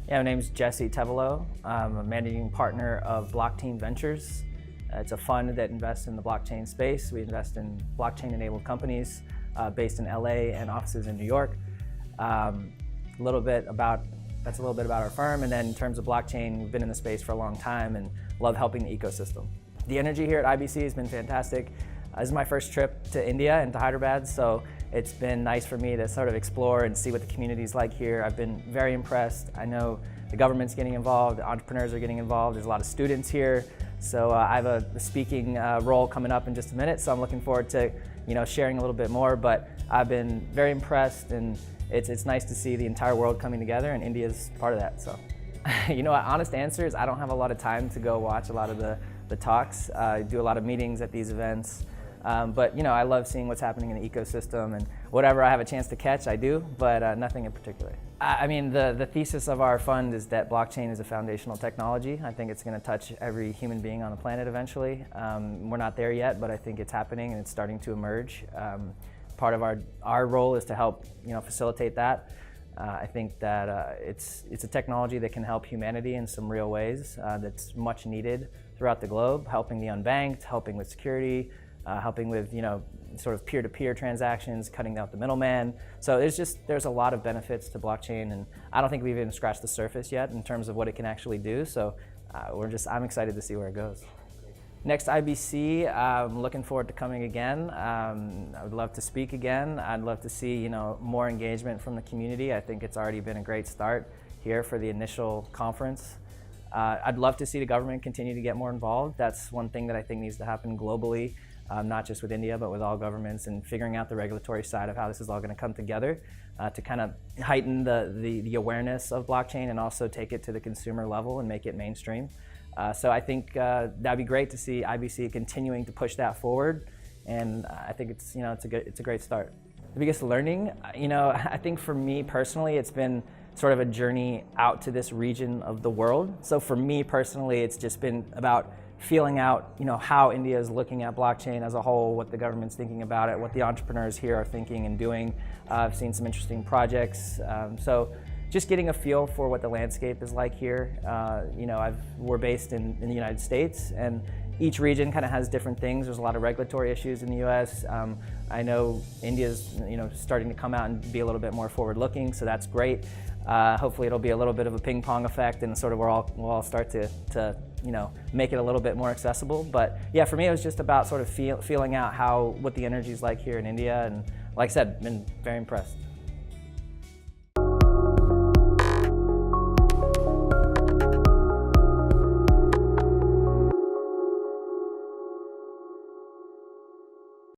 Yeah, my name's Jesse Tevelow. I'm a managing partner of Blockteam Ventures. It's a fund that invests in the blockchain space. We invest in blockchain-enabled companies based in LA and offices in New York. That's a little bit about our firm. And then in terms of blockchain, we've been in the space for a long time and love helping the ecosystem. The energy here at IBC has been fantastic. This is my first trip to India and to Hyderabad, so it's been nice for me to sort of explore and see what the community's like here. I've been very impressed. I know the government's getting involved, the entrepreneurs are getting involved, there's a lot of students here. So I have a speaking role coming up in just a minute, so I'm looking forward to sharing a little bit more, but I've been very impressed, and it's nice to see the entire world coming together, and India's part of that. So, honest answer is I don't have a lot of time to go watch a lot of the talks. I do a lot of meetings at these events. But I love seeing what's happening in the ecosystem, and whatever I have a chance to catch, I do, but nothing in particular. I mean, the thesis of our fund is that blockchain is a foundational technology. I think it's going to touch every human being on the planet eventually. We're not there yet, but I think it's happening and it's starting to emerge. Part of our role is to help facilitate that. I think that it's a technology that can help humanity in some real ways that's much needed throughout the globe, helping the unbanked, helping with security, helping with sort of peer-to-peer transactions, cutting out the middleman. So there's a lot of benefits to blockchain, and I don't think we've even scratched the surface yet in terms of what it can actually do. So I'm excited to see where it goes. Next IBC, I'm looking forward to coming again. I would love to speak again. I'd love to see more engagement from the community. I think it's already been a great start here for the initial conference. I'd love to see the government continue to get more involved. That's one thing that I think needs to happen globally. Not just with India, but with all governments, and figuring out the regulatory side of how this is all going to come together to kind of heighten the awareness of blockchain and also take it to the consumer level and make it mainstream. So I think that'd be great to see IBC continuing to push that forward, and I think it's a great start. The biggest learning, I think for me personally, it's been sort of a journey out to this region of the world. So for me personally, it's just been about feeling out, how India is looking at blockchain as a whole, what the government's thinking about it, what the entrepreneurs here are thinking and doing. I've seen some interesting projects. So just getting a feel for what the landscape is like here. We're based in the United States, and each region kind of has different things. There's a lot of regulatory issues in the U.S. I know India's starting to come out and be a little bit more forward-looking, so that's great. Hopefully it'll be a little bit of a ping-pong effect, and sort of we'll all start to make it a little bit more accessible. But yeah, for me it was just about sort of feeling out what the energy is like here in India, and like I said, been very impressed.